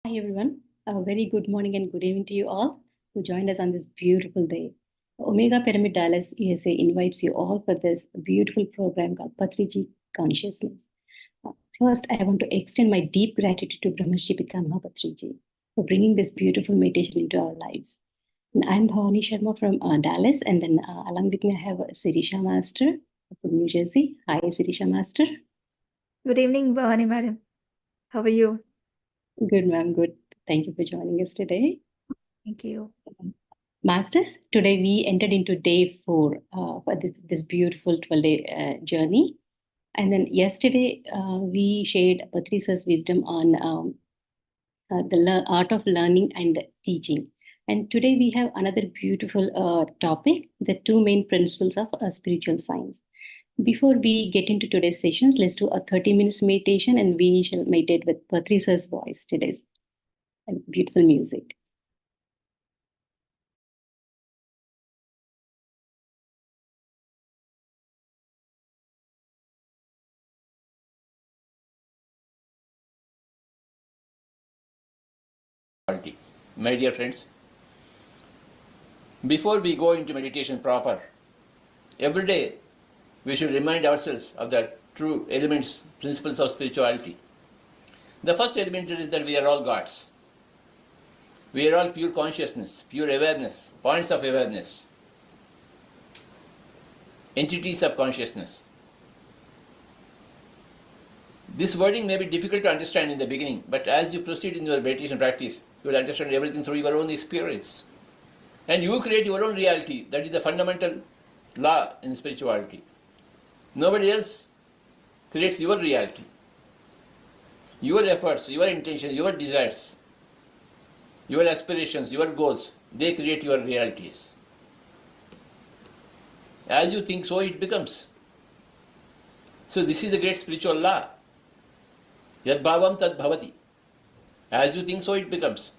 Hi, everyone. A very good morning and good evening to you all who joined us on this beautiful day. Omega Pyramid Dallas, USA invites you all for this beautiful program called Patriji Consciousness. First, I want to extend my deep gratitude to Brahmarshi Pitamaha Patriji for bringing this beautiful meditation into our lives. And I'm Bhavani Sharma from Dallas, and then along with me, I have Sirisha Master from New Jersey. Hi, Sirisha Master. Good evening, Bhavani madam. How are you? Good, ma'am. Good. Thank you for joining us today. Thank you. Masters, today we entered into day 4 for this beautiful 12-day journey. And then yesterday we shared Patrisa's wisdom on the art of learning and teaching. And today we have another beautiful topic, the 2 main principles of spiritual science. Before we get into today's sessions, let's do a 30 minutes meditation, and we shall meditate with Patrisa's voice today. Beautiful music. My dear friends, before we go into meditation proper, every day we should remind ourselves of the true elements, principles of spirituality. The first element is that we are all gods. We are all pure consciousness, pure awareness, points of awareness, entities of consciousness. This wording may be difficult to understand in the beginning, but as you proceed in your meditation practice, you will understand everything through your own experience. And you create your own reality. That is the fundamental law in spirituality. Nobody else creates your reality. Your efforts, your intentions, your desires, your aspirations, your goals, they create your realities. As you think, so it becomes. So this is the great spiritual law. Yad bhavam tad bhavati. As you think, so it becomes.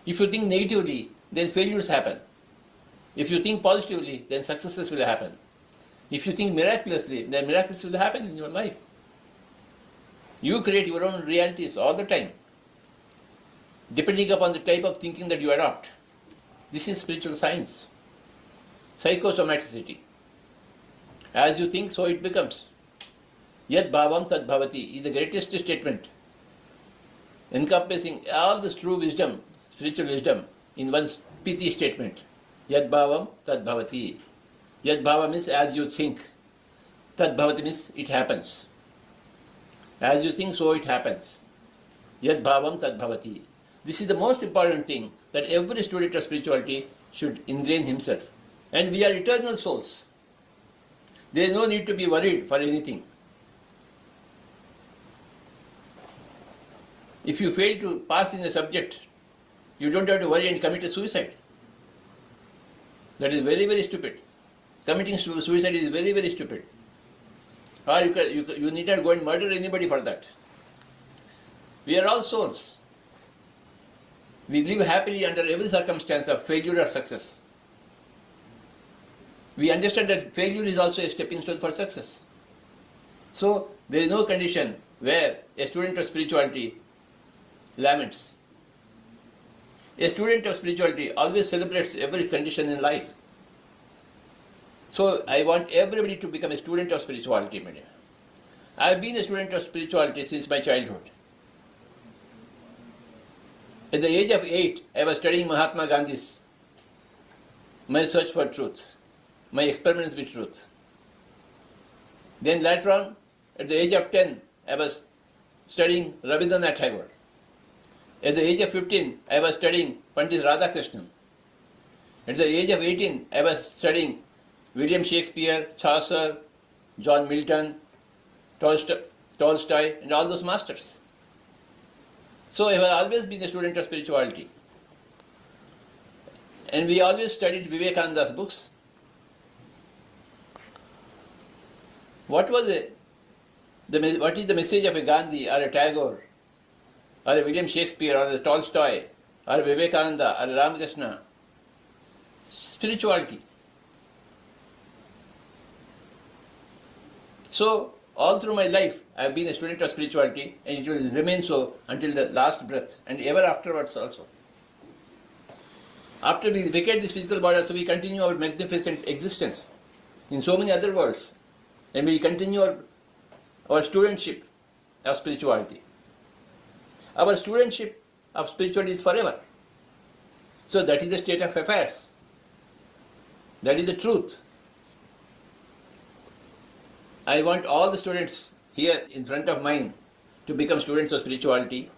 If you think negatively, then failures happen. If you think positively, then successes will happen. If you think miraculously, then miracles will happen in your life. You create your own realities all the time, depending upon the type of thinking that you adopt. This is spiritual science. Psychosomaticity. As you think, so it becomes. Yad bhavam tad bhavati is the greatest statement, encompassing all this true wisdom, spiritual wisdom, in one pithy statement. Yad bhavam tad bhavati. Yad bhava means as you think. Tad bhavati means it happens. As you think, so it happens. Yad bhavam tad bhavati. This is the most important thing that every student of spirituality should ingrain himself. And we are eternal souls. There is no need to be worried for anything. If you fail to pass in a subject, you don't have to worry and commit a suicide. That is very, very stupid. Committing suicide is very, very stupid. Or you need not go and murder anybody for that. We are all souls. We live happily under every circumstance of failure or success. We understand that failure is also a stepping stone for success. So there is no condition where a student of spirituality laments. A student of spirituality always celebrates every condition in life. So I want everybody to become a student of spirituality. I have been a student of spirituality since my childhood. At the age of 8, I was studying Mahatma Gandhi's My Search for Truth, my experiments with truth. Then later on, at the age of 10, I was studying Rabindranath Tagore. At the age of 15, I was studying Pandit Radhakrishnan. At the age of 18, I was studying William Shakespeare, Chaucer, John Milton, Tolstoy, and all those masters. So I have always been a student of spirituality. And we always studied Vivekananda's books. What is the message of a Gandhi or a Tagore or a William Shakespeare or a Tolstoy or a Vivekananda or a Ramakrishna? Spirituality. So all through my life, I have been a student of spirituality, and it will remain so until the last breath, and ever afterwards also. After we vacate this physical body, also we continue our magnificent existence in so many other worlds, and we continue our studentship of spirituality. Our studentship of spirituality is forever. So that is the state of affairs. That is the truth. I want all the students here in front of mine to become students of spirituality.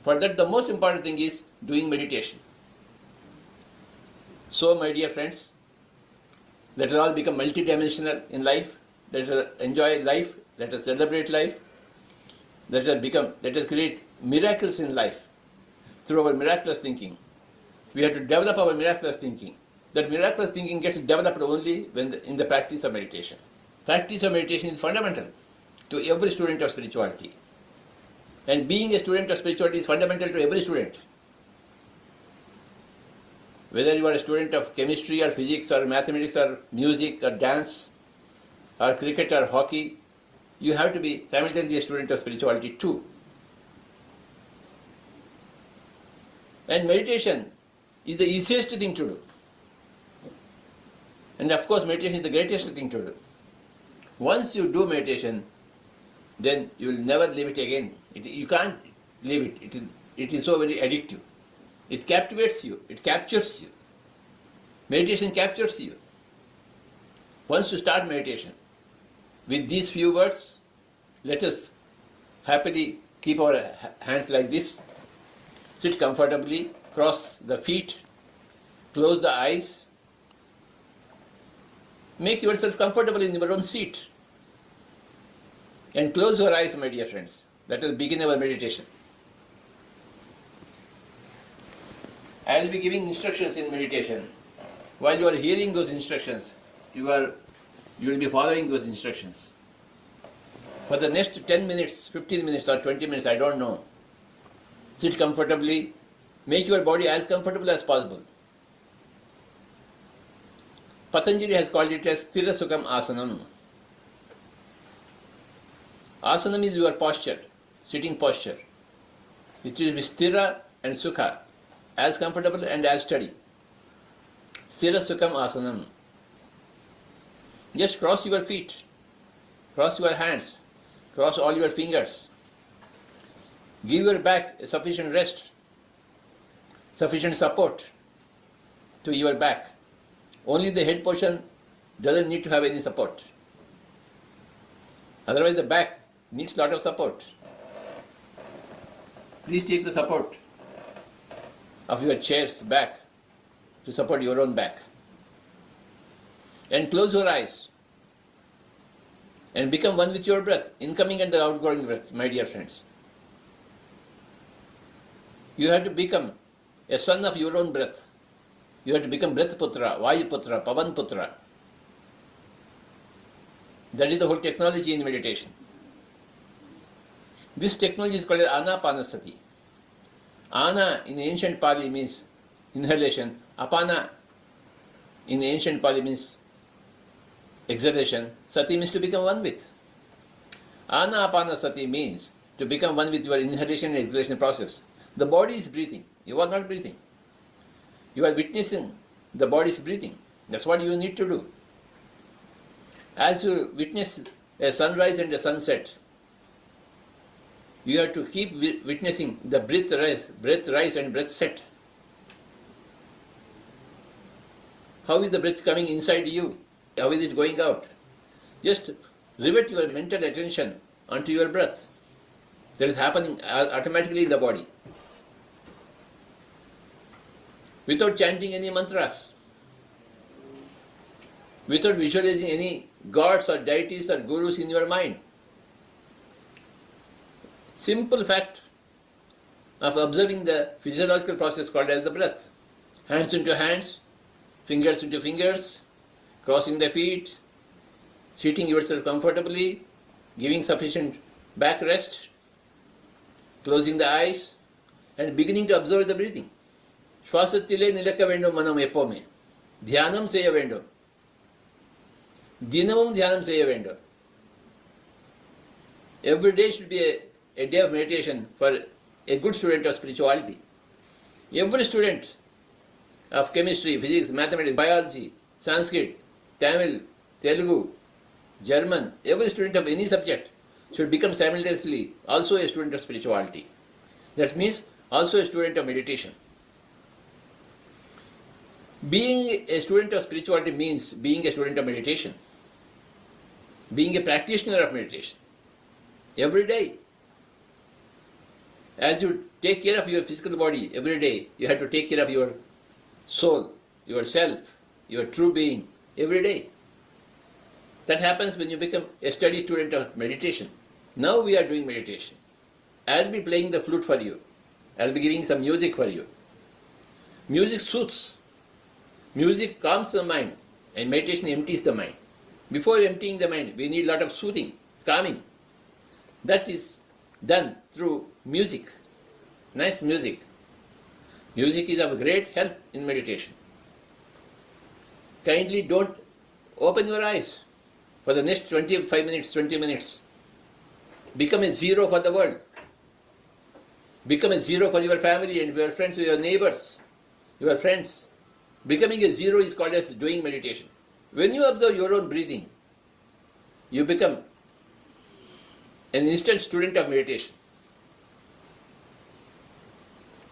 For that, the most important thing is doing meditation. So, my dear friends, let us all become multidimensional in life. Let us enjoy life. Let us celebrate life. Let us create miracles in life through our miraculous thinking. We have to develop our miraculous thinking. That miraculous thinking gets developed only when in the practice of meditation. Practice of meditation is fundamental to every student of spirituality. And being a student of spirituality is fundamental to every student. Whether you are a student of chemistry or physics or mathematics or music or dance or cricket or hockey, you have to be simultaneously a student of spirituality too. And meditation is the easiest thing to do. And of course, meditation is the greatest thing to do. Once you do meditation, then you will never leave it again. You can't leave it. It is so very addictive. It captivates you. It captures you. Meditation captures you. Once you start meditation, with these few words, let us happily keep our hands like this. Sit comfortably, cross the feet, close the eyes. Make yourself comfortable in your own seat. And close your eyes, my dear friends. Let us begin our meditation. I will be giving instructions in meditation. While you are hearing those instructions, you will be following those instructions. For the next 10 minutes, 15 minutes or 20 minutes, I don't know. Sit comfortably. Make your body as comfortable as possible. Patanjali has called it as Sthira Sukham Asanam. Asanam is your posture, sitting posture. It is with Sthira and Sukha, as comfortable and as steady. Sthira Sukham Asanam. Just cross your feet, cross your hands, cross all your fingers. Give your back a sufficient rest, sufficient support to your back. Only the head portion doesn't need to have any support. Otherwise the back needs a lot of support. Please take the support of your chair's back to support your own back. And close your eyes and become one with your breath, incoming and the outgoing breath, my dear friends. You have to become a son of your own breath. You have to become Breath Putra, Vayu Putra, Pavan Putra. That is the whole technology in meditation. This technology is called Anapanasati. Ana in ancient Pali means inhalation. Apana in ancient Pali means exhalation. Sati means to become one with. Anapanasati means to become one with your inhalation and exhalation process. The body is breathing. You are not breathing. You are witnessing the body's breathing. That's what you need to do. As you witness a sunrise and a sunset, you have to keep witnessing the breath rise and breath set. How is the breath coming inside you? How is it going out? Just rivet your mental attention onto your breath. That is happening automatically in the body. Without chanting any mantras, without visualizing any gods or deities or gurus in your mind. Simple fact of observing the physiological process called as the breath. Hands into hands, fingers into fingers, crossing the feet, sitting yourself comfortably, giving sufficient back rest, closing the eyes, and beginning to observe the breathing. Shwasatile nilaka vendom manam epome. Dhyanam seya vendom. Dinamum dhyanam seya vendom. Every day should be a day of meditation for a good student of spirituality. Every student of chemistry, physics, mathematics, biology, Sanskrit, Tamil, Telugu, German, every student of any subject should become simultaneously also a student of spirituality. That means also a student of meditation. Being a student of spirituality means being a student of meditation, being a practitioner of meditation. Every day, as you take care of your physical body, every day you have to take care of your soul, yourself, your true being, every day. That happens when you become a study student of meditation. Now we are doing meditation. I'll be playing the flute for you. I'll be giving some music for you. Music soothes. Music calms the mind, and meditation empties the mind. Before emptying the mind, we need a lot of soothing, calming. That is done through music. Nice music. Music is of great help in meditation. Kindly don't open your eyes for the next 25 minutes, 20 minutes. Become a zero for the world. Become a zero for your family and your friends, your neighbors, your friends. Becoming a zero is called as doing meditation. When you observe your own breathing, you become an instant student of meditation,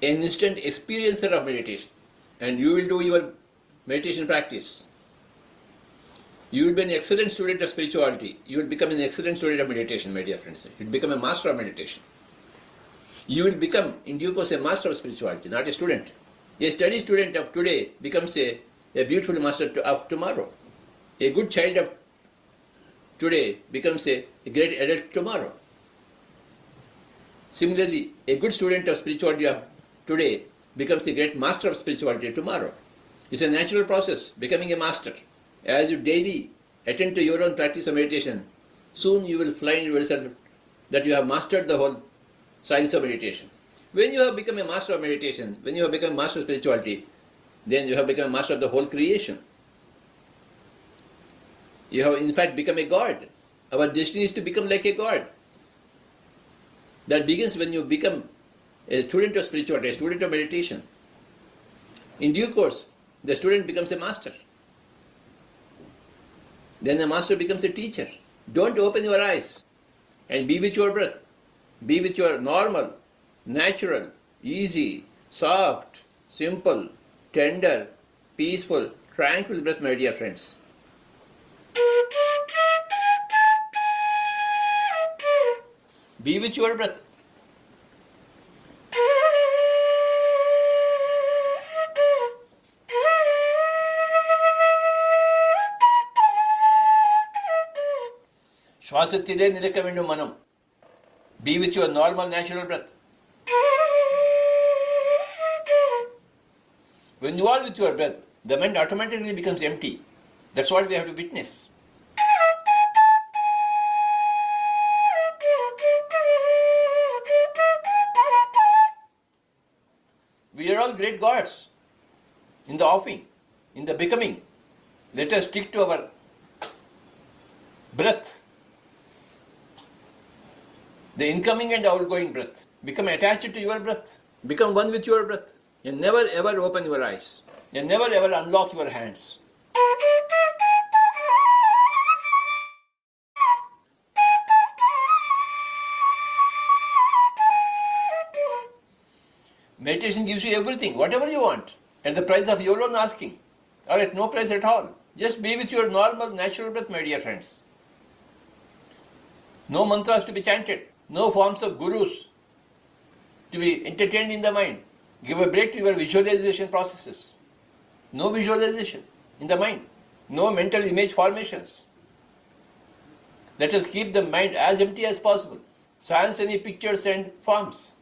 an instant experiencer of meditation, and you will do your meditation practice. You will be an excellent student of spirituality. You will become an excellent student of meditation, my dear friends. You will become a master of meditation. You will become, in due course, a master of spirituality, not a student. A study student of today becomes a beautiful master of tomorrow. A good child of today becomes a great adult tomorrow. Similarly, a good student of spirituality of today becomes a great master of spirituality tomorrow. It's a natural process, becoming a master. As you daily attend to your own practice of meditation, soon you will find yourself that you have mastered the whole science of meditation. When you have become a master of meditation, when you have become a master of spirituality, then you have become a master of the whole creation. You have in fact become a god. Our destiny is to become like a god. That begins when you become a student of spirituality, a student of meditation. In due course, the student becomes a master. Then the master becomes a teacher. Don't open your eyes and be with your breath. Be with your normal, natural, easy, soft, simple, tender, peaceful, tranquil breath, my dear friends. Be with your breath. ಶ್ವಾಸತ್ತಿದೆ ನಿಲಕ ವೆಂಡು ಮನಂ. Be with your normal, natural breath. When you are with your breath, the mind automatically becomes empty. That's what we have to witness. We are all great gods in the offing, in the becoming. Let us stick to our breath, the incoming and outgoing breath. Become attached to your breath. Become one with your breath. And never ever open your eyes. And never ever unlock your hands. Meditation gives you everything, whatever you want, at the price of your own asking, or at no price at all. Just be with your normal, natural breath, my dear friends. No mantras to be chanted, no forms of gurus to be entertained in the mind. Give a break to your visualization processes. No visualization in the mind, no mental image formations. Let us keep the mind as empty as possible. Silence any pictures and forms.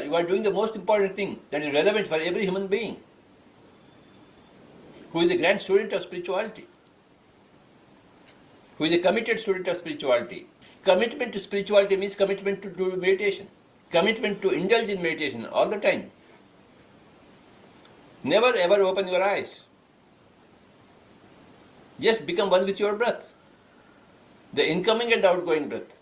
You are doing the most important thing that is relevant for every human being who is a grand student of spirituality, who is a committed student of spirituality. Commitment to spirituality means commitment to do meditation, commitment to indulge in meditation all the time. Never ever open your eyes. Just become one with your breath, the incoming and outgoing breath.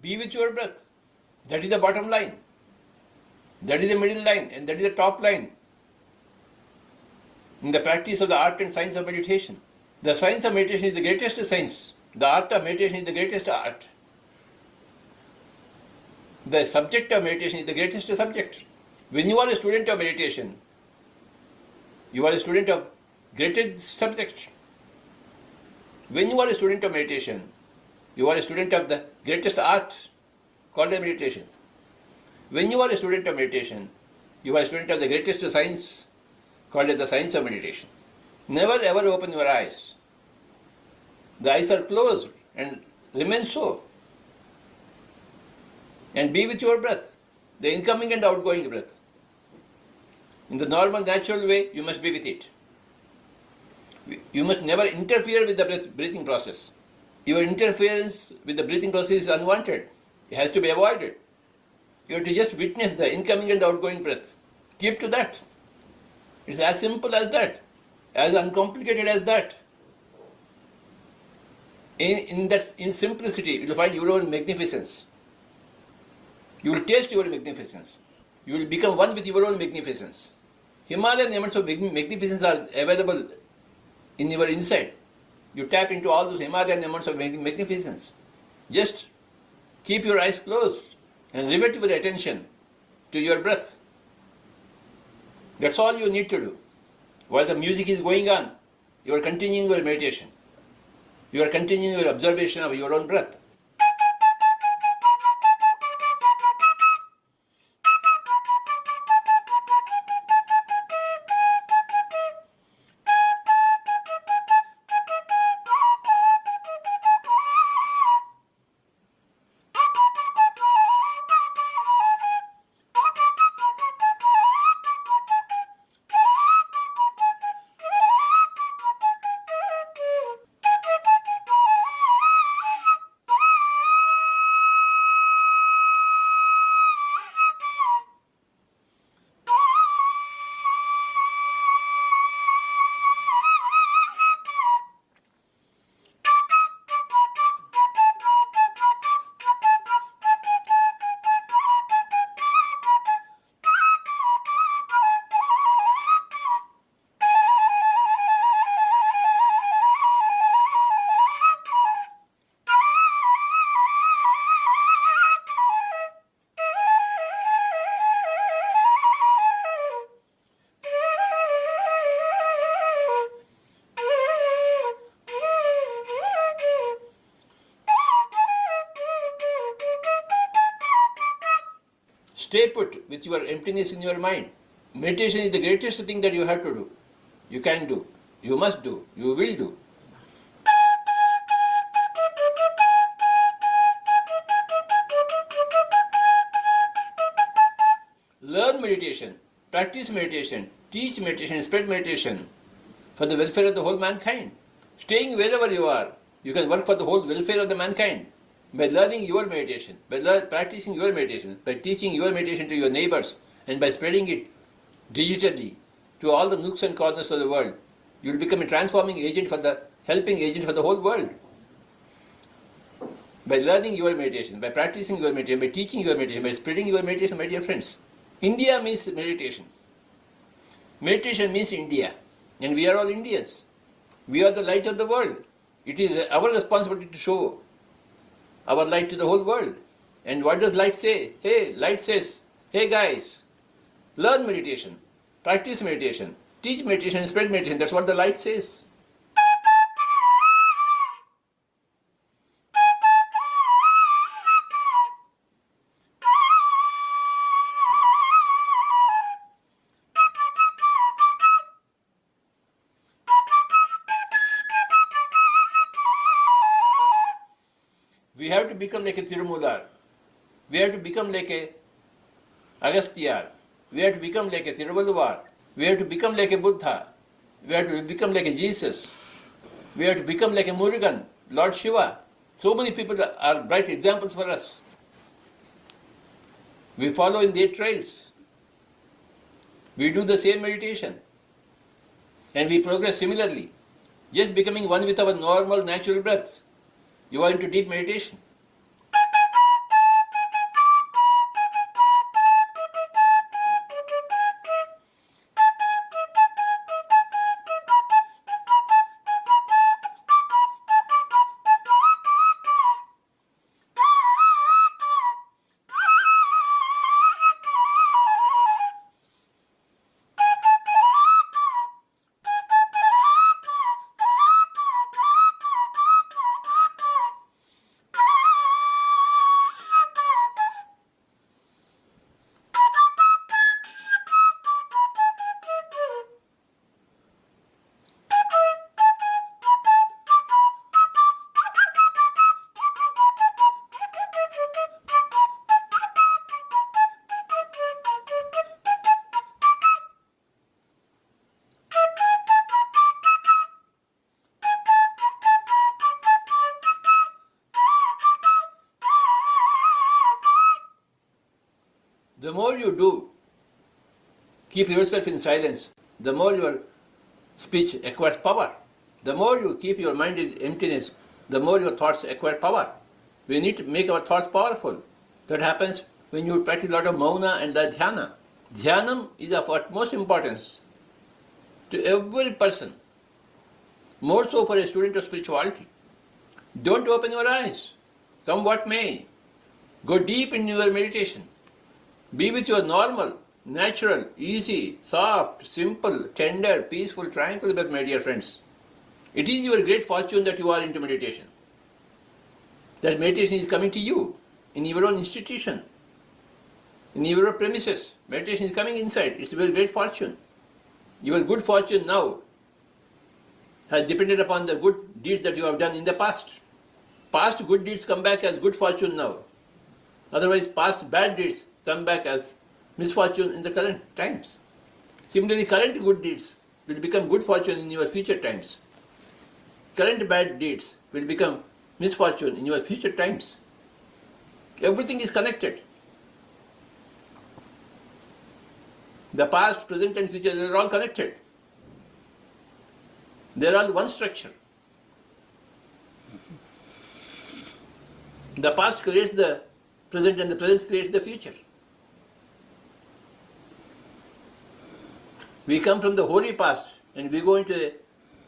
Be with your breath. That is the bottom line. That is the middle line, and that is the top line in the practice of the art and science of meditation. The science of meditation is the greatest science. The art of meditation is the greatest art. The subject of meditation is the greatest subject. When you are a student of meditation, you are a student of greatest subject. When you are a student of meditation, you are a student of the greatest art called a meditation. When you are a student of meditation, you are a student of the greatest science called the science of meditation. Never ever open your eyes. The eyes are closed and remain so. And be with your breath, the incoming and outgoing breath. In the normal, natural way, you must be with it. You must never interfere with the breathing process. Your interference with the breathing process is unwanted. It has to be avoided. You have to just witness the incoming and outgoing breath. Keep to that. It's as simple as that, as uncomplicated as that. In simplicity, you will find your own magnificence. You will taste your magnificence. You will become one with your own magnificence. Himalayan amounts of magnificence are available in your inside. You tap into all those Himalayan amounts of magnificence. Just keep your eyes closed and rivet your attention to your breath. That's all you need to do. While the music is going on, you are continuing your meditation. You are continuing your observation of your own breath. Stay put with your emptiness in your mind. Meditation is the greatest thing that you have to do. You can do. You must do. You will do. practice meditation, teach meditation, spread meditation for the welfare of the whole mankind. Staying wherever you are, you can work for the whole welfare of the mankind by learning your meditation, by practicing your meditation, by teaching your meditation to your neighbors, and by spreading it digitally to all the nooks and corners of the world. You will become a transforming agent for the helping agent for the whole world. By learning your meditation, by practicing your meditation, by teaching your meditation, by spreading your meditation, my dear friends. India means meditation. Meditation means India. And we are all Indians. We are the light of the world. It is our responsibility to show our light to the whole world. And what does light say? Hey, light says, hey guys, learn meditation, practice meditation, teach meditation, and spread meditation. That's what the light says. We have to become like a Tirumular. We have to become like a Agasthyar. We have to become like a Tiruvalluvar. We have to become like a Buddha. We have to become like a Jesus. We have to become like a Murugan, Lord Shiva. So many people are bright examples for us. We follow in their trails. We do the same meditation. And we progress similarly. Just becoming one with our normal natural breath. You are into deep meditation. The more you do, keep yourself in silence, the more your speech acquires power. The more you keep your mind in emptiness, the more your thoughts acquire power. We need to make our thoughts powerful. That happens when you practice a lot of mauna and the dhyana. Dhyanam is of utmost importance to every person, more so for a student of spirituality. Don't open your eyes, come what may. Go deep in your meditation. Be with your normal, natural, easy, soft, simple, tender, peaceful, tranquil breath, my dear friends. It is your great fortune that you are into meditation. That meditation is coming to you in your own institution, in your premises. Meditation is coming inside. It's your great fortune. Your good fortune now has depended upon the good deeds that you have done in the past. Past good deeds come back as good fortune now. Otherwise, past bad deeds come back as misfortune in the current times. Similarly, current good deeds will become good fortune in your future times. Current bad deeds will become misfortune in your future times. Everything is connected. The past, present and future, they are all connected. They are all one structure. The past creates the present and the present creates the future. We come from the hoary past and we go into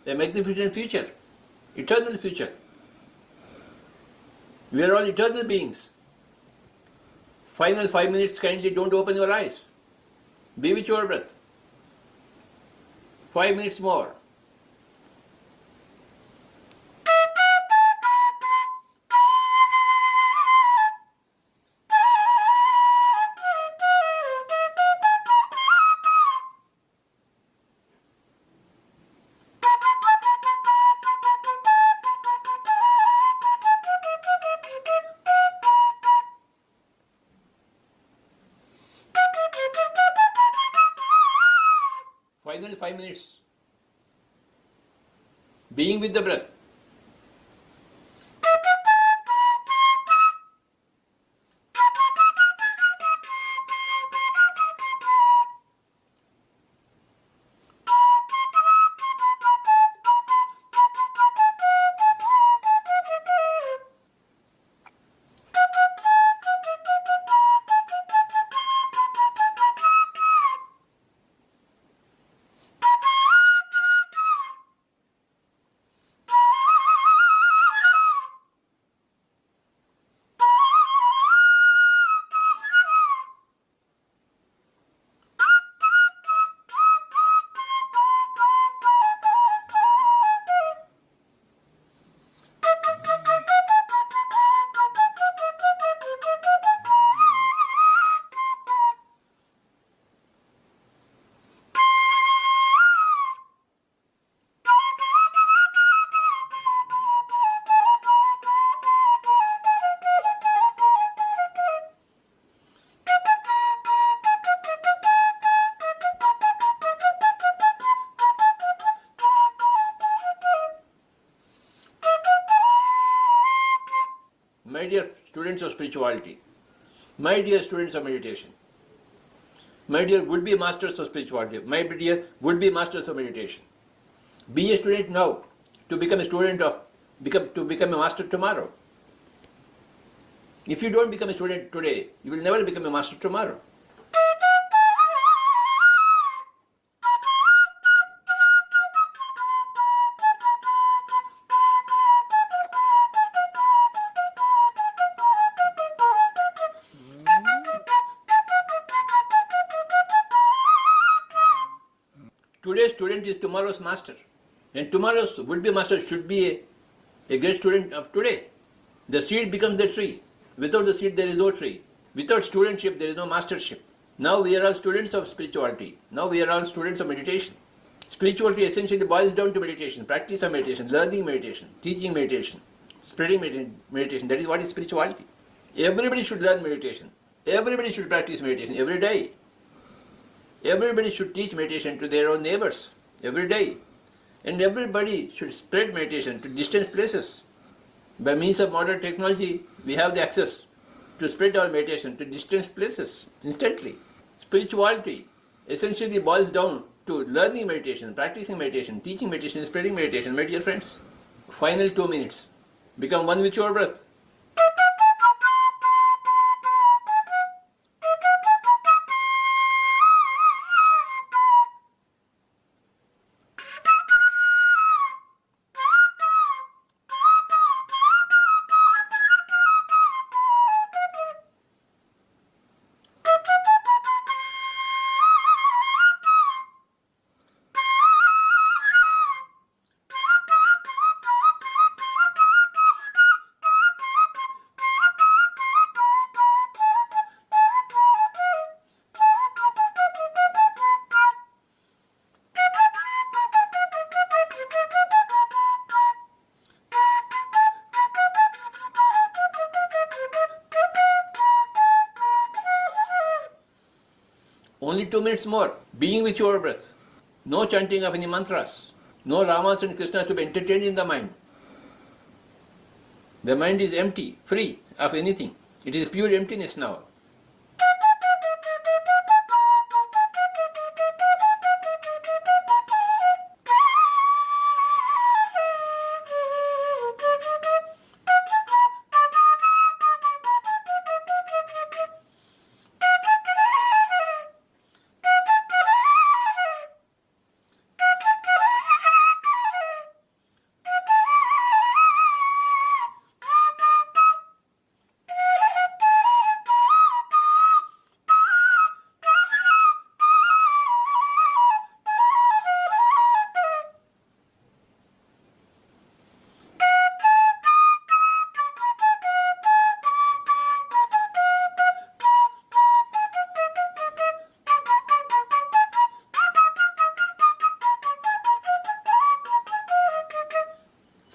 a magnificent future, eternal future. We are all eternal beings. Final 5 minutes, kindly don't open your eyes. Be with your breath. 5 minutes more. 5 minutes. Being with the breath. My dear students of spirituality, my dear students of meditation, my dear would-be masters of spirituality, my dear would-be masters of meditation, be a student now to become a student of, to become a master tomorrow. If you don't become a student today, you will never become a master tomorrow. Today's student is tomorrow's master, and tomorrow's would-be master should be a great student of today. The seed becomes the tree. Without the seed, there is no tree. Without studentship, there is no mastership. Now we are all students of spirituality. Now we are all students of meditation. Spirituality essentially boils down to meditation, practice of meditation, learning meditation, teaching meditation, spreading meditation. That is what is spirituality. Everybody should learn meditation. Everybody should practice meditation every day. Everybody should teach meditation to their own neighbors every day. And everybody should spread meditation to distant places. By means of modern technology, we have the access to spread our meditation to distant places instantly. Spirituality essentially boils down to learning meditation, practicing meditation, teaching meditation, spreading meditation, my dear friends. Final 2 minutes. Become one with your breath. Only 2 minutes more. Being with your breath. No chanting of any mantras. No Ramas and Krishnas to be entertained in the mind. The mind is empty, free of anything. It is pure emptiness now.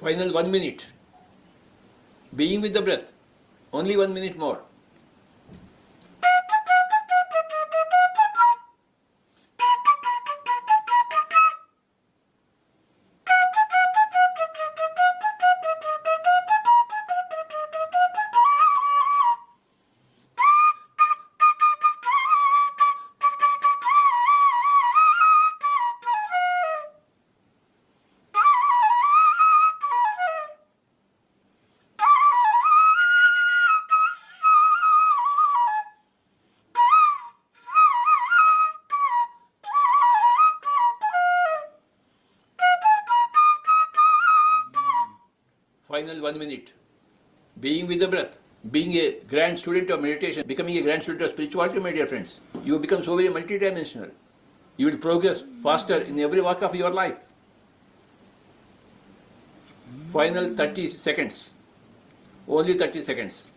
Final 1 minute. Being with the breath. Only 1 minute more. Final 1 minute. Being with the breath. Being a grand student of meditation, becoming a grand student of spirituality, my dear friends. You become so very multidimensional. You will progress faster in every walk of your life. Final 30 seconds. Only 30 seconds.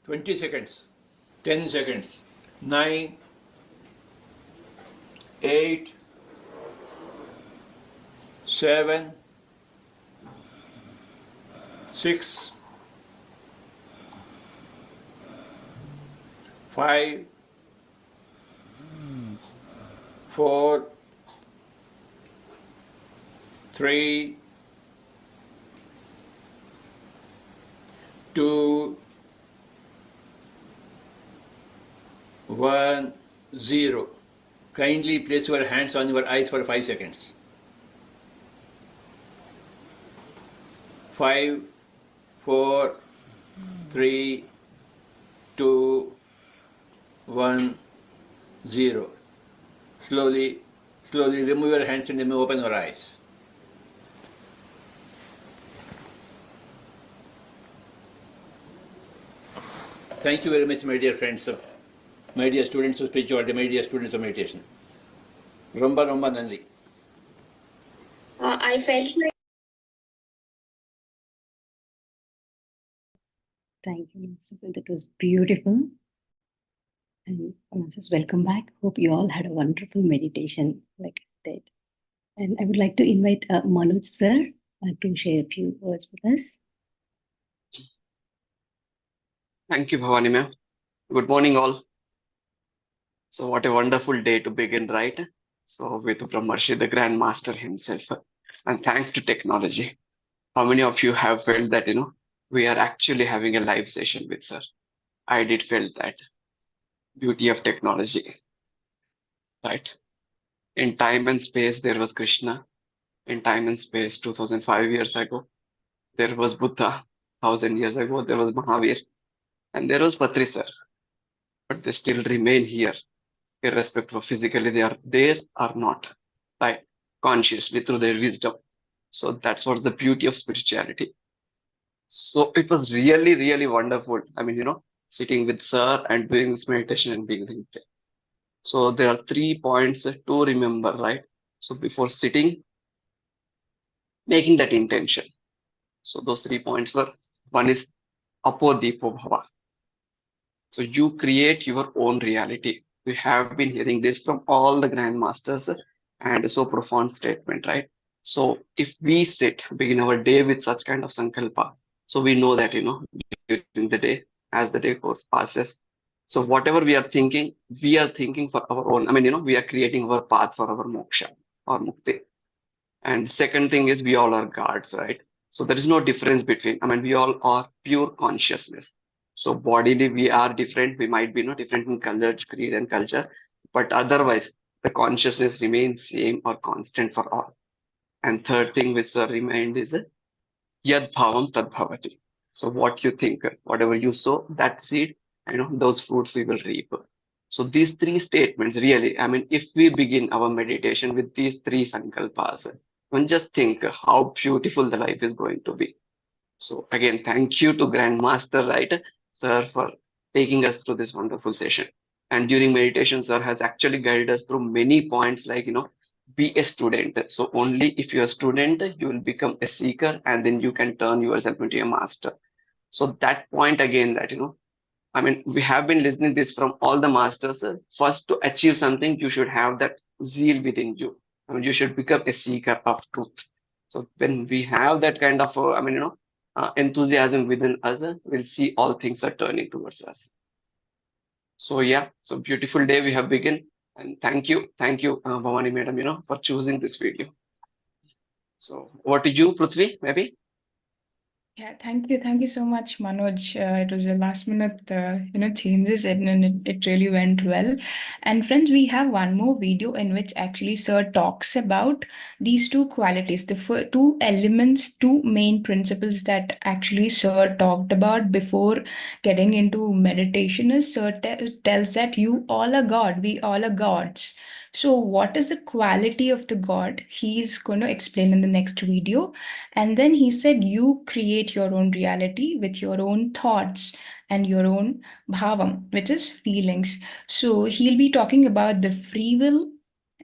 Twenty seconds. 10 seconds. 9, 8, 7, 6, 5, 4, 3, 2, 1, 0. Kindly place your hands on your eyes for 5 seconds. 5, 4, 3, 2, 1, 0. Slowly remove your hands and then open your eyes. Thank you very much, my dear friends, my dear students of spirituality, my dear students of meditation. Romba Nandri. I felt like Thank you, Master. That was beautiful. And Masters, welcome back. Hope you all had a wonderful meditation like I did. And I would like to invite Manoj sir to share a few words with us. Thank you, Bhavani ma'am. Good morning, all. So, what a wonderful day to begin, right? So, with Brahmarshi, the Grand Master himself, and thanks to technology. How many of you have felt that, we are actually having a live session with Sir? I did feel that beauty of technology, right? In time and space, there was Krishna. In time and space, 2005 years ago, there was Buddha. 1000 years ago, there was Mahavir. And there was Patri Sir. But they still remain here, irrespective of physically they are there or not, right? Consciously through their wisdom. So that's what the beauty of spirituality. So it was really, really wonderful. I mean, sitting with Sir and doing this meditation and being the. So there are 3 points to remember, right? So before sitting, making that intention. So those 3 points were, one is apodipo bhava. So you create your own reality. We have been hearing this from all the grandmasters and so profound statement, right? So if we begin our day with such kind of sankalpa, so we know that, during the day, as the day passes, so whatever we are thinking for our own, we are creating our path for our moksha or mukti. And second thing is we all are gods, right? So there is no difference between, we all are pure consciousness. So bodily, we are different. We might be different in color, creed, and culture, but otherwise, the consciousness remains same or constant for all. And third thing which remained is yad bhavam tad bhavati. So what you think, whatever you sow, that seed, those fruits we will reap. So these 3 statements really, if we begin our meditation with these 3 sankalpas, and just think how beautiful the life is going to be. So again, thank you to Grandmaster, right, Sir, for taking us through this wonderful session. And during meditation, Sir has actually guided us through many points like, be a student. So only if you're a student, you will become a seeker and then you can turn yourself into a master. So that point again that, we have been listening this from all the masters. First, to achieve something, you should have that zeal within you. You should become a seeker of truth. So when we have that kind of, enthusiasm within us, we'll see all things are turning towards us. So yeah, so beautiful day we have begun. And thank you, Bhavani Madam, for choosing this video. So over to you, Prithvi, maybe. Yeah, thank you. Thank you so much, Manoj. It was a last minute, changes and it really went well. And friends, we have one more video in which actually Sir talks about these two qualities, the two elements, two main principles that actually Sir talked about before getting into meditation is Sir tells that you all are God, we all are gods. So what is the quality of the God? He's going to explain in the next video. And then he said, you create your own reality with your own thoughts and your own bhavam, which is feelings. So he'll be talking about the free will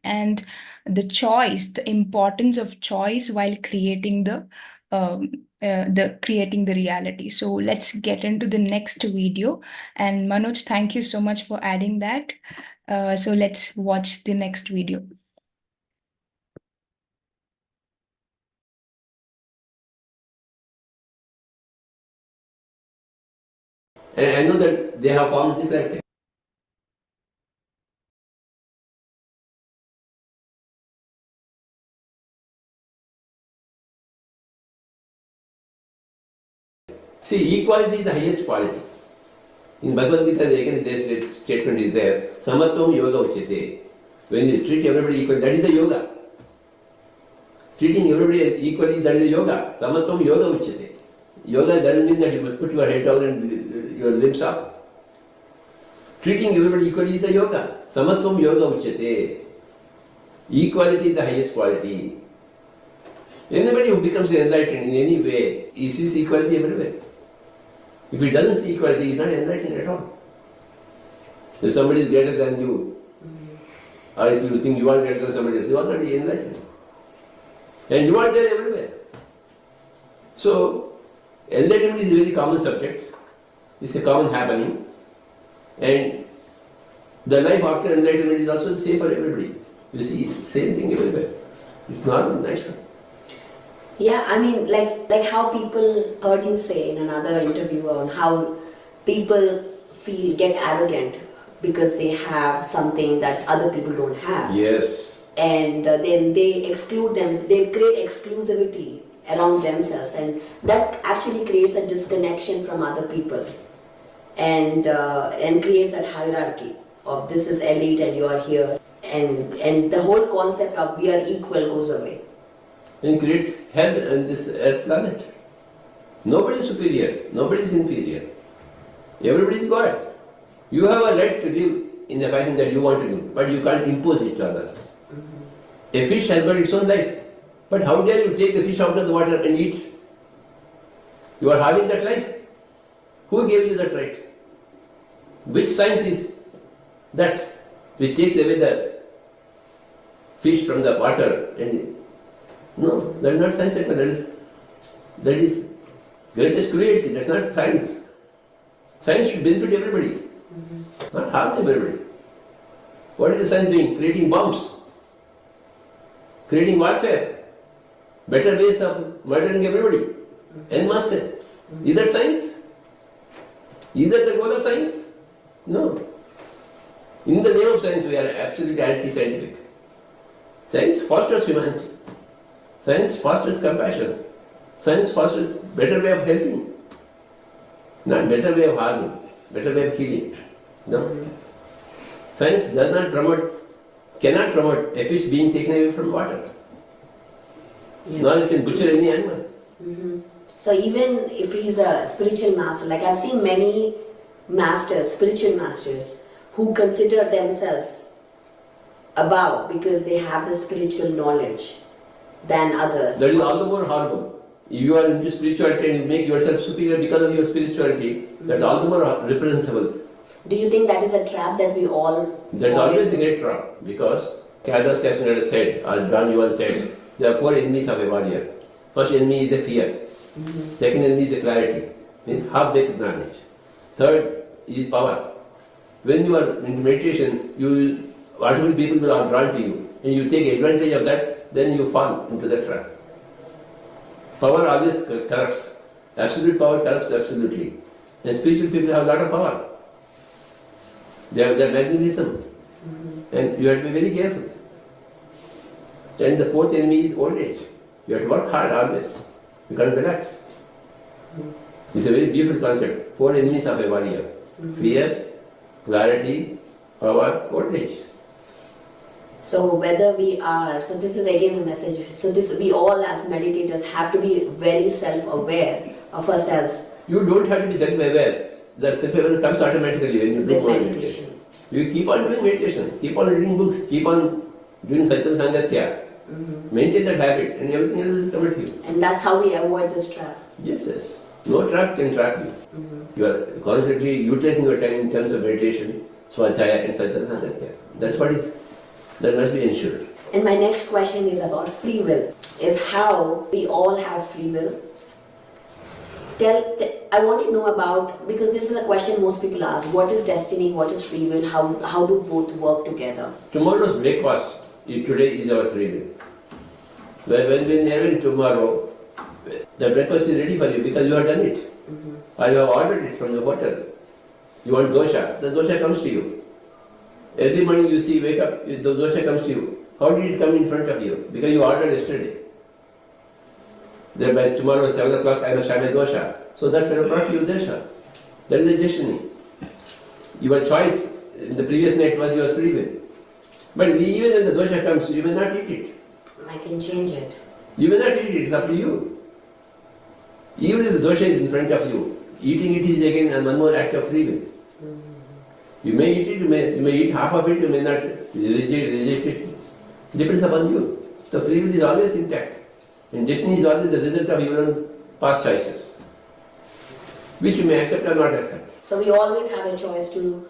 and the choice, the importance of choice while creating creating the reality. So let's get into the next video. And Manoj, thank you so much for adding that. So let's watch the next video. And I know that they have formed this lifetime. See, equality is the highest quality. In Bhagavad Gita, again, this statement is there. Samatvam yoga uchyate. When you treat everybody equally, that is the yoga. Treating everybody equally, that is the yoga. Samatvam yoga uchyate. Yoga doesn't mean that you must put your head down and your limbs up. Treating everybody equally is the yoga. Samatvam yoga uchyate. Equality is the highest quality. Anybody who becomes enlightened in any way, he sees equality everywhere. If he doesn't see equality, he is not enlightened at all. If somebody is greater than you, or if you think you are greater than somebody else, you are not enlightened. And you are there everywhere. So, enlightenment is a very common subject. It's a common happening. And the life after enlightenment is also the same for everybody. You see, same thing everywhere. It's normal, natural. Yeah, I mean, like how people heard you say in another interview on how people get arrogant because they have something that other people don't have. Yes. And then they exclude them, they create exclusivity around themselves, and that actually creates a disconnection from other people and creates that hierarchy of this is elite and you are here, and the whole concept of we are equal goes away. And creates hell on this earth planet. Nobody is superior, nobody is inferior. Everybody is God. You have a right to live in the fashion that you want to live, but you can't impose it to others. A fish has got its own life, but how dare you take the fish out of the water and eat? You are having that life. Who gave you that right? Which science is that which takes away the fish from the water? And no, that is not science at all. That is greatest cruelty. That's not science. Science should benefit everybody, not harm everybody. What is the science doing? Creating bombs, creating warfare, better ways of murdering everybody, en masse. Is that science? Is that the goal of science? No. In the name of science, we are absolutely anti-scientific. Science fosters humanity. Science fosters compassion. Science fosters better way of helping. Not better way of harming, better way of killing. No. Science does not cannot promote a fish being taken away from water. Yeah. Nor it can butcher any animal. So even if he's a spiritual master, like I've seen many masters, spiritual masters, who consider themselves above because they have the spiritual knowledge than others. That is all the more horrible. If you are into spirituality and you make yourself superior because of your spirituality, that's all the more reprehensible. Do you think that is a trap that we all That's fall always into? the great trap, because Kaidas Castaneda said, or Don Yuan said, there are four enemies of a warrior. First enemy is the fear. Second enemy is the clarity, means half-baked knowledge. Third is power. When you are in meditation, whatever people will are drawn to you, and you take advantage of that, then you fall into the trap. Power always corrupts. Absolute power corrupts absolutely. And spiritual people have a lot of power. They have their magnificence. And you have to be very careful. And the fourth enemy is old age. You have to work hard always. You can't relax. It's a very beautiful concept. 4 enemies of a warrior. Fear, clarity, power, voltage. So whether we are, so this is again a message, so this we all as meditators have to be very self-aware of ourselves. You don't have to be self-aware. The self-awareness comes automatically when you do With more meditation. You keep on doing meditation, keep on reading books, keep on doing Satya Sangatya. Maintain that habit and everything else will come at you. And that's how we avoid this trap. Yes, yes. No trap can trap you. You are constantly utilizing your time in terms of meditation, Swachaya and Satya Sangatya. That must be ensured. And my next question is about free will, is how we all have free will. I want to know about, because this is a question most people ask, what is destiny, what is free will, how do both work together? Tomorrow's breakfast today is our free will. When you have tomorrow, the breakfast is ready for you because you have done it. Or you have ordered it from the hotel. You want dosha, the dosha comes to you. Every morning you see, wake up, the dosha comes to you. How did it come in front of you? Because you ordered yesterday. Then by tomorrow 7 o'clock I must have a dosha. So that fellow brought you dosha. That is a destiny. Your choice in the previous night was your free will. But even when the dosha comes, you may not eat it. I can change it. You may not eat it, it's up to you. Even if the dosha is in front of you, eating it is again one more act of free will. You may eat it, you may eat half of it, you may not reject it. Depends upon you. The free will is always intact. And destiny is always the result of your own past choices, which you may accept or not accept. So we always have a choice to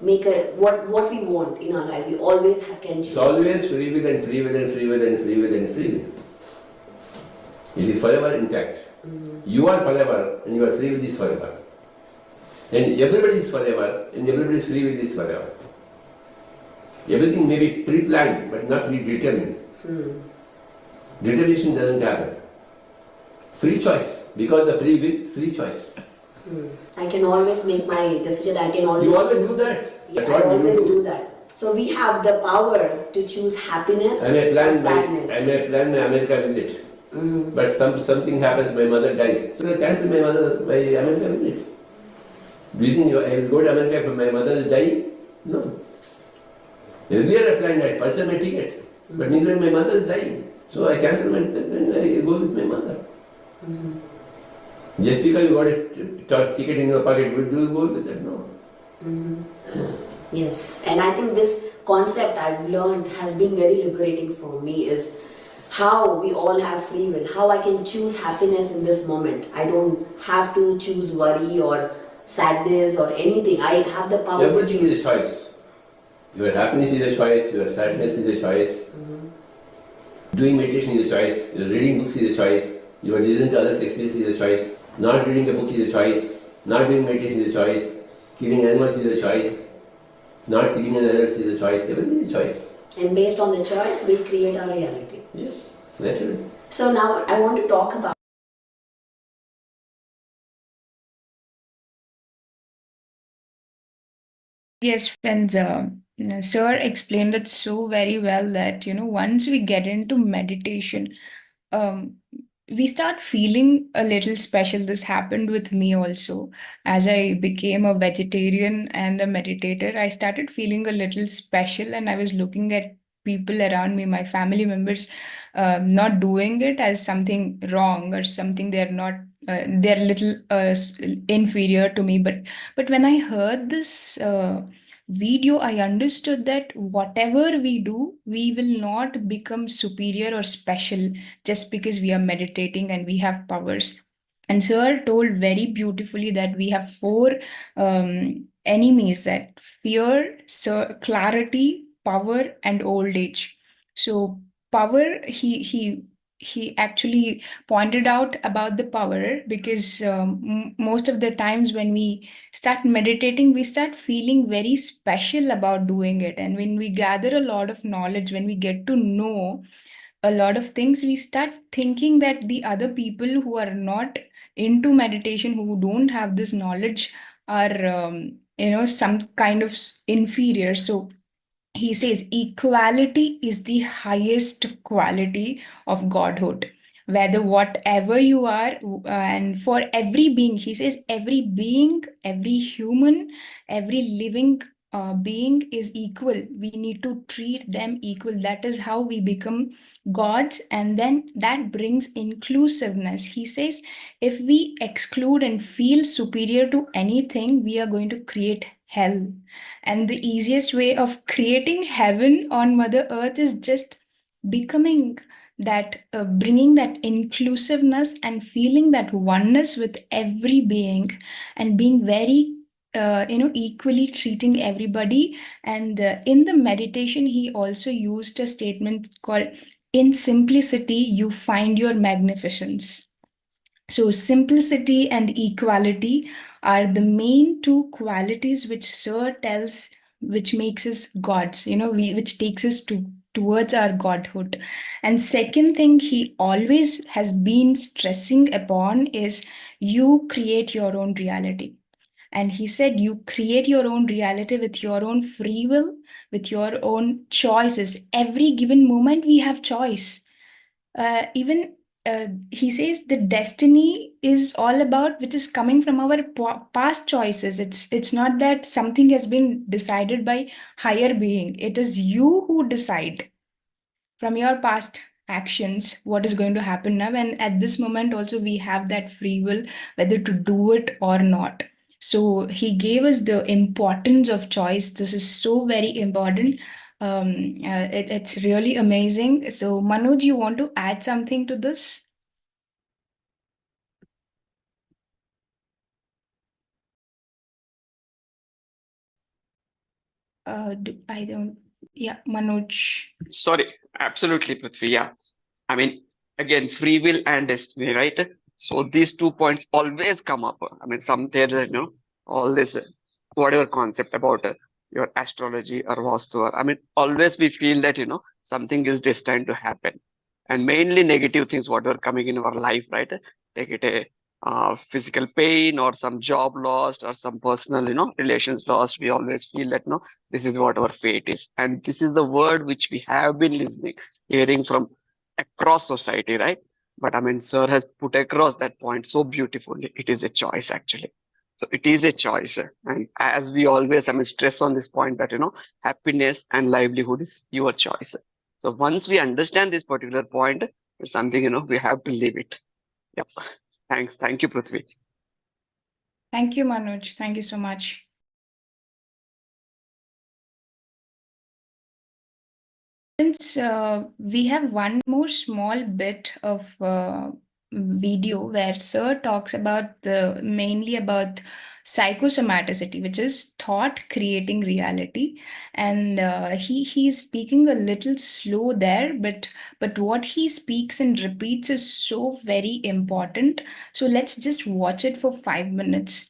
make what we want in our life. We always can choose. It's always free will and free will and free will and free will and free will. It is forever intact. You are forever and your free will is forever. And everybody is forever and everybody's free will is forever. Everything may be pre-planned but not predetermined. Determination doesn't happen. Free choice. Because the free will, free choice. I can always make my decision. I can always You always choose. do that. Yes, That's I what you always do. do that. So we have the power to choose happiness I may or sadness. plan my America visit. But something happens, my mother dies. So I cancel my America visit. Do you think I will go to America if my mother is dying? No. Earlier I planned, I purchased my ticket. But meanwhile my mother is dying. So I cancel my ticket and I go with my mother. Just because you got a ticket in your pocket, do you go with it? No. Yes, and I think this concept I've learned has been very liberating for me, is how we all have free will, how I can choose happiness in this moment. I don't have to choose worry or sadness or anything. I have the power Everything to choose. is a choice. Your happiness is a choice, your sadness is a choice. Doing meditation is a choice, your reading books is a choice, your listening to others' experience is a choice, not reading a book is a choice, not doing meditation is a choice, killing animals is a choice, not killing animals is a choice, everything is a choice. And based on the choice, we create our reality. Yes, naturally. So now I want to talk about Yes, friends, Sir explained it so very well that, once we get into meditation, um, we start feeling a little special. This happened with me also. As I became a vegetarian and a meditator, I started feeling a little special, and I was looking at people around me, my family members, not doing it as something wrong or something they're not. They're little inferior to me, but when I heard this video, I understood that whatever we do, we will not become superior or special just because we are meditating and we have powers. And Sir told very beautifully that we have four enemies: that fear, clarity, power, and old age. So power, he actually pointed out about the power, because most of the times when we start meditating, we start feeling very special about doing it. And when we gather a lot of knowledge, when we get to know a lot of things, we start thinking that the other people who are not into meditation, who don't have this knowledge, are, some kind of inferior. So he says equality is the highest quality of Godhood. whether whatever you are, and for every being, he says every being, every human, every living being is equal. We need to treat them equal. That is how we become gods, and then that brings inclusiveness. He says if we exclude and feel superior to anything, we are going to create hell. And the easiest way of creating heaven on Mother Earth is just becoming that, bringing that inclusiveness and feeling that oneness with every being, and being very equally treating everybody. And in the meditation, he also used a statement called, in simplicity, you find your magnificence. So simplicity and equality are the main two qualities which Sir tells, which makes us gods, which takes us towards our godhood. And second thing he always has been stressing upon is you create your own reality. And he said, you create your own reality with your own free will, with your own choices. Every given moment we have choice. Even he says the destiny is all about which is coming from our past choices. It's not that something has been decided by higher being. It is you who decide from your past actions what is going to happen now. And at this moment also we have that free will whether to do it or not. So he gave us the importance of choice. This is so very important. It's really amazing. So Manoj, you want to add something to this? I don't. Yeah, Manoj. Sorry, absolutely, Prithvi. Yeah. I mean, again, free will and destiny, right? So these 2 points always come up. I mean, some there, all this, whatever concept about your astrology or vastu, I mean, always we feel that, something is destined to happen. And mainly negative things, what are coming in our life, right? Take it a physical pain or some job lost or some personal, relations lost. We always feel that, this is what our fate is. And this is the word which we have been hearing from across society, right? But I mean, Sir has put across that point so beautifully. It is a choice, actually. So it is a choice. And as we always, stress on this point that, happiness and livelihood is your choice. So once we understand this particular point, it's something, we have to live it. Yep. Thanks. Thank you, Prithvi. Thank you, Manoj. Thank you so much. We have one more small bit of video where Sir talks about mainly about psychosomaticity, which is thought creating reality. And he's speaking a little slow there, but what he speaks and repeats is so very important. So let's just watch it for 5 minutes.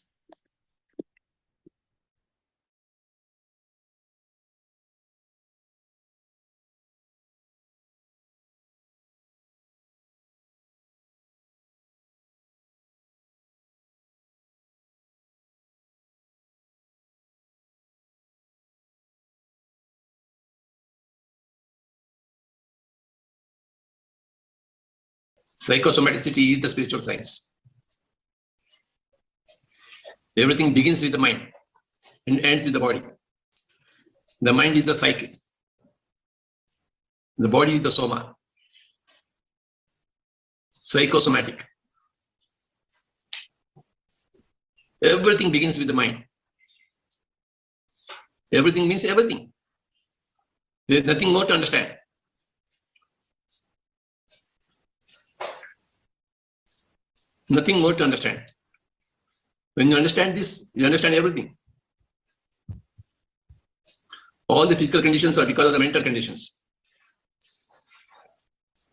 Psychosomaticity is the spiritual science. Everything begins with the mind and ends with the body. The mind is the psyche. The body is the soma. Psychosomatic. Everything begins with the mind. Everything means everything. There's nothing more to understand. Nothing more to understand. When you understand this, you understand everything. All the physical conditions are because of the mental conditions.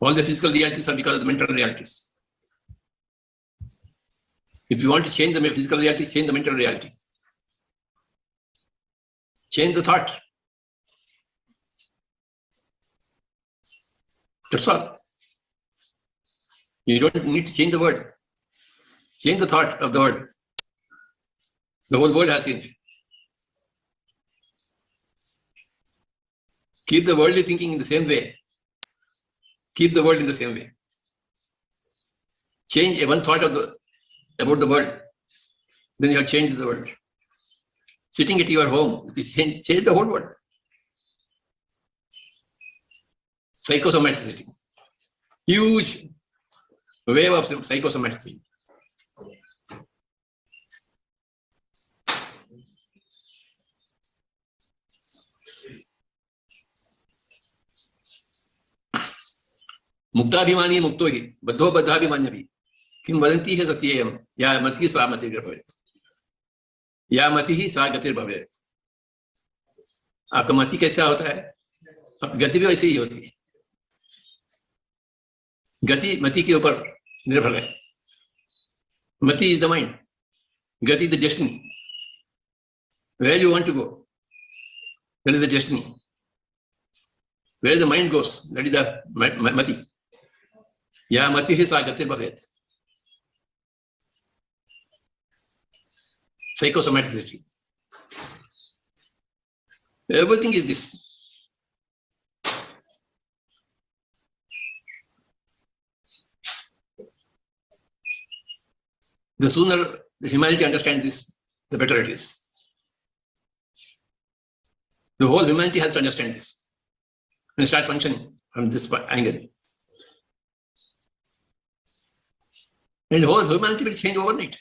All the physical realities are because of the mental realities. If you want to change the physical reality, change the mental reality. Change the thought. That's all. You don't need to change the word. Change the thought of the world. The whole world has changed. Keep the worldly thinking in the same way. Keep the world in the same way. change one thought about the world, then you have changed the world. Sitting at your home, you change the whole world. Psychosomaticity. Huge wave of psychosomaticity. मुक्ताभिमानी मुक्तो हि बद्धो बद्धाभिमान्यपि किं वदन्ति हि सत्येयं या मतिः सा मतिर्भवेत् या मतिः सा गतिर्भवेत्। आपका मति कैसा होता है, गति भी वैसे ही होती है। गति मति के ऊपर निर्भर है। मति इज द माइंड, गति is the destiny. Where you want to go, that is the destiny. Where the mind goes, that is the मति। या मति ही सा गति भवेत्। Psychosomaticity. Everything is this. The sooner the humanity understands this, the better it is. The whole humanity has to understand this and start functioning from this angle. And the whole humanity will change overnight.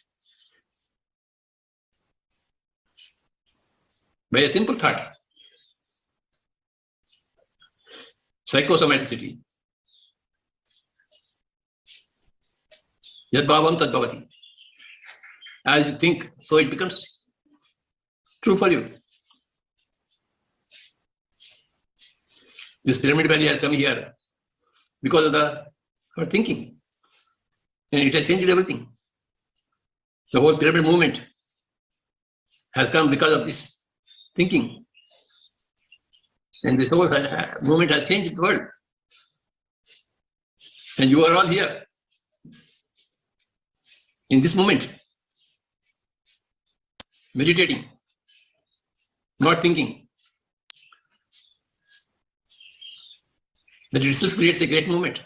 By a simple thought. Psychosomaticity. Yad bhavam tad bhavati. As you think, so it becomes true for you. This pyramid valley has come here because of our thinking. And it has changed everything. The whole pyramid movement has come because of this thinking. And this whole movement has changed the world. And you are all here in this moment, meditating, not thinking. That itself creates a great movement.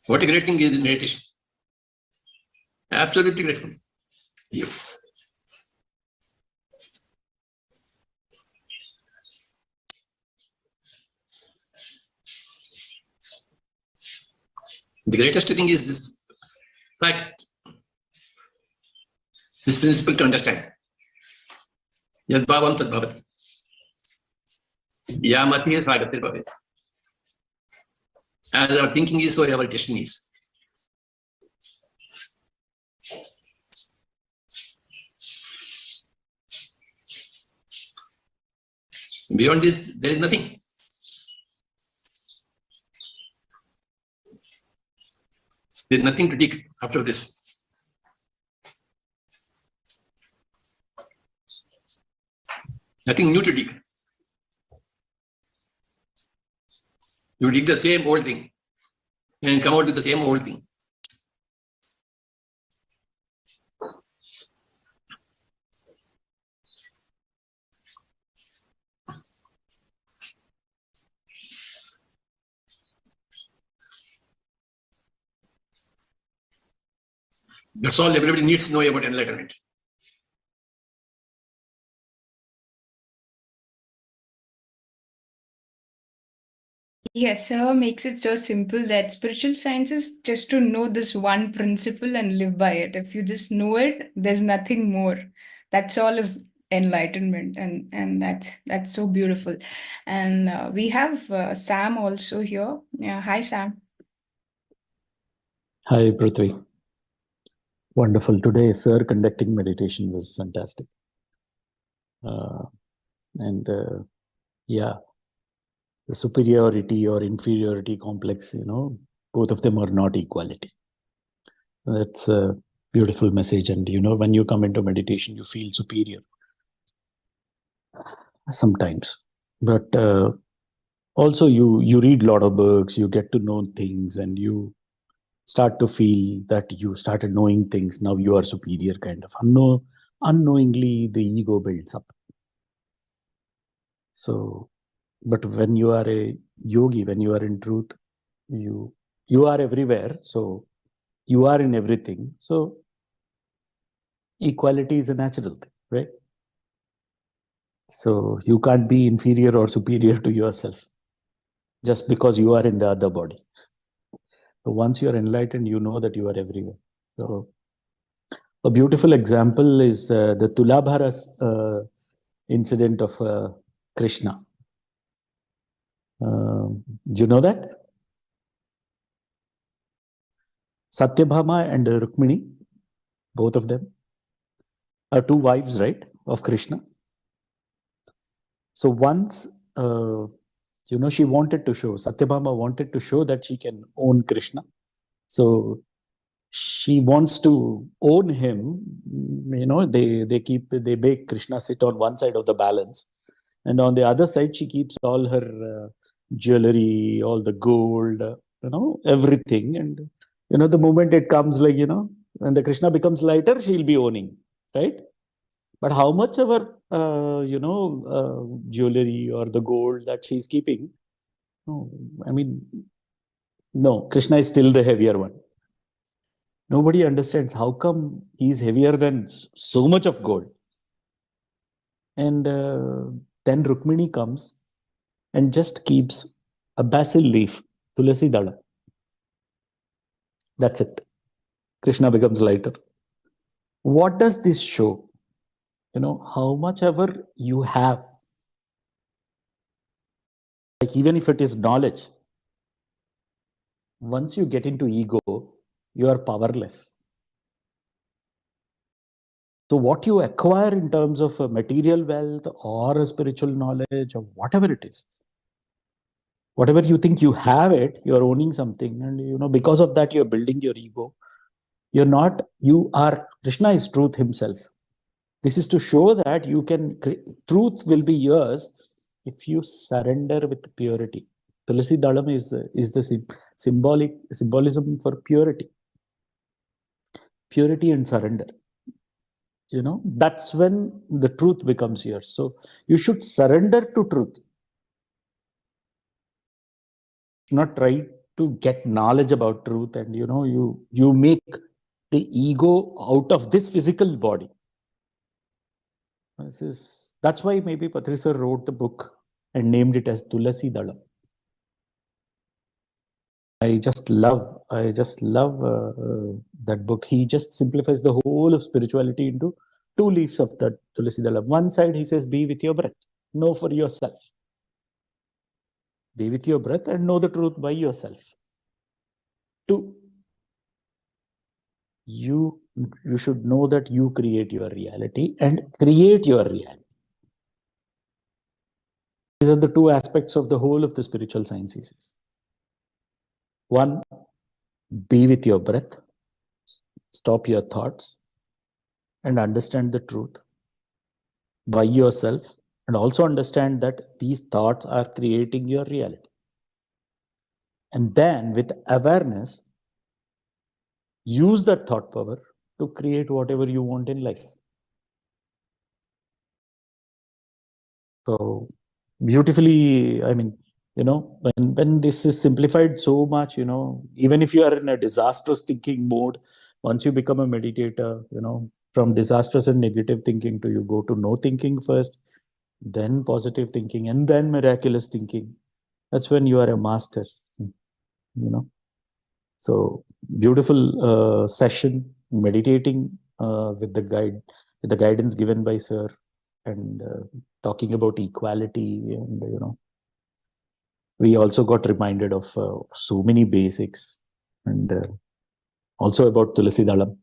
What a great thing is meditation. Absolutely grateful. You. The greatest thing is this fact, this principle to understand. Yad bhavam tad bhavati. Ya mati hai sa gatir bhavet. As our thinking is, so our destiny is. Beyond this, there is nothing. There is nothing to dig after this. Nothing new to dig. You dig the same old thing and come out with the same old thing. That's all everybody needs to know about enlightenment. Yes, sir makes it so simple that spiritual science is just to know this one principle and live by it. If you just know it, there's nothing more. That's all is enlightenment, and that's so beautiful. And we have Sam also here. Yeah, hi Sam. Hi, Prithvi. Wonderful. Today, sir conducting meditation was fantastic. Yeah, the superiority or inferiority complex, both of them are not equality. That's a beautiful message. And, when you come into meditation, you feel superior sometimes. But also you read a lot of books, you get to know things, and you start to feel that you started knowing things. Now you are superior, kind of. Unknowingly, the ego builds up. So, but when you are a yogi, when you are in truth, you are everywhere. So you are in everything. So equality is a natural thing, right? So you can't be inferior or superior to yourself just because you are in the other body. So once you are enlightened, you know that you are everywhere. So a beautiful example is the Tulabhara incident of Krishna. Do you know that? Satyabhama and Rukmini, both of them are two wives, right, of Krishna. So once, she wanted to show, Satyabhama wanted to show that she can own Krishna. So she wants to own him. They make Krishna sit on one side of the balance, and on the other side she keeps all her jewelry, all the gold, everything. And the moment it comes, when the Krishna becomes lighter, she'll be owning, right? But how much of her jewelry or the gold that she's keeping, no, Krishna is still the heavier one. Nobody understands how come he's heavier than so much of gold. And then Rukmini comes and just keeps a basil leaf, tulasi dala. That's it. Krishna becomes lighter. What does this show? How much ever you have, like even if it is knowledge, once you get into ego, you are powerless. So what you acquire in terms of material wealth or a spiritual knowledge or whatever it is, whatever you think you have it, you're owning something. And, because of that, you're building your ego. Krishna is truth himself. This is to show that truth will be yours if you surrender with purity. Tulasi Dalam is the symbolism for purity. Purity and surrender. That's when the truth becomes yours. So you should surrender to truth. Not try to get knowledge about truth, and you make the ego out of this physical body. That's why maybe Patriji sir wrote the book and named it as Tulasi Dalam. I just love that book. He just simplifies the whole of spirituality into two leaves of that Tulasi Dalam. One side he says, be with your breath, know for yourself. Be with your breath and know the truth by yourself. Two, you should know that you create your reality and create your reality. These are the two aspects of the whole of the spiritual sciences. One, be with your breath, stop your thoughts, and understand the truth by yourself, and also understand that these thoughts are creating your reality. And then with awareness, use that thought power to create whatever you want in life. So beautifully, when this is simplified so much, even if you are in a disastrous thinking mode, once you become a meditator, from disastrous and negative thinking to you go to no thinking first, then positive thinking, and then miraculous thinking. That's when you are a master, So beautiful session, meditating with the guidance given by Sir, and talking about equality, and we also got reminded of so many basics, and also about Tulasi Dalam.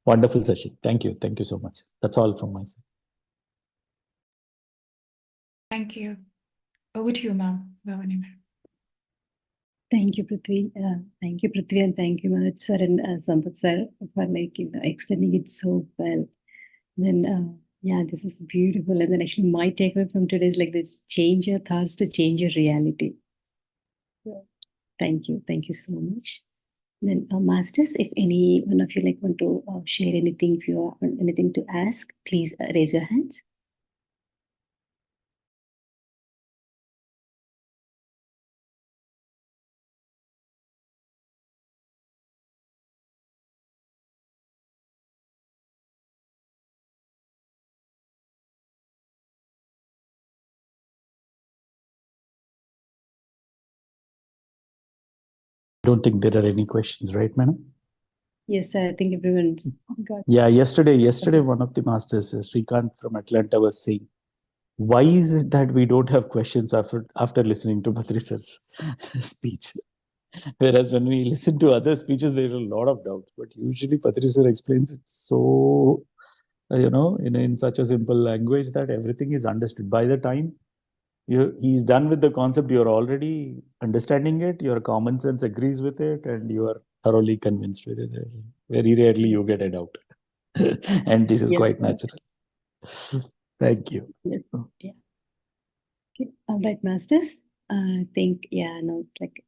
Wonderful session. Thank you so much. That's all from my side. Thank you. Over to you, ma'am. Bhavani ma'am. Thank you, Prithvi. Thank you, Prithvi, and thank you, Manoj sir and Sampath sir, for explaining it so well. Then, this is beautiful. And then actually my takeaway from today is this: change your thoughts to change your reality. So, thank you so much. Then, masters, if any one of you want to share anything, if you have anything to ask, please raise your hands. Don't think there are any questions, right, madam? Yes, I think everyone's got. Yeah, yesterday, one of the masters, Srikant from Atlanta, was saying, why is it that we don't have questions after listening to Patri sir's speech? Whereas when we listen to other speeches, there are a lot of doubts. But usually Patri sir explains it so, in such a simple language that everything is understood. By the time he's done with the concept, you're already understanding it, your common sense agrees with it, and you are thoroughly convinced with it. Very rarely you get a doubt. And this is Yes, quite sir. natural. Thank you. Yes. Yeah. Okay. All right, masters. I think, it's like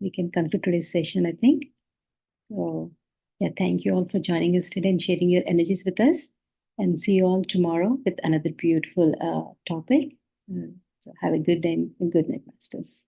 we can conclude today's session, I think. So, thank you all for joining us today and sharing your energies with us. And see you all tomorrow with another beautiful topic. So have a good day and good night, masters.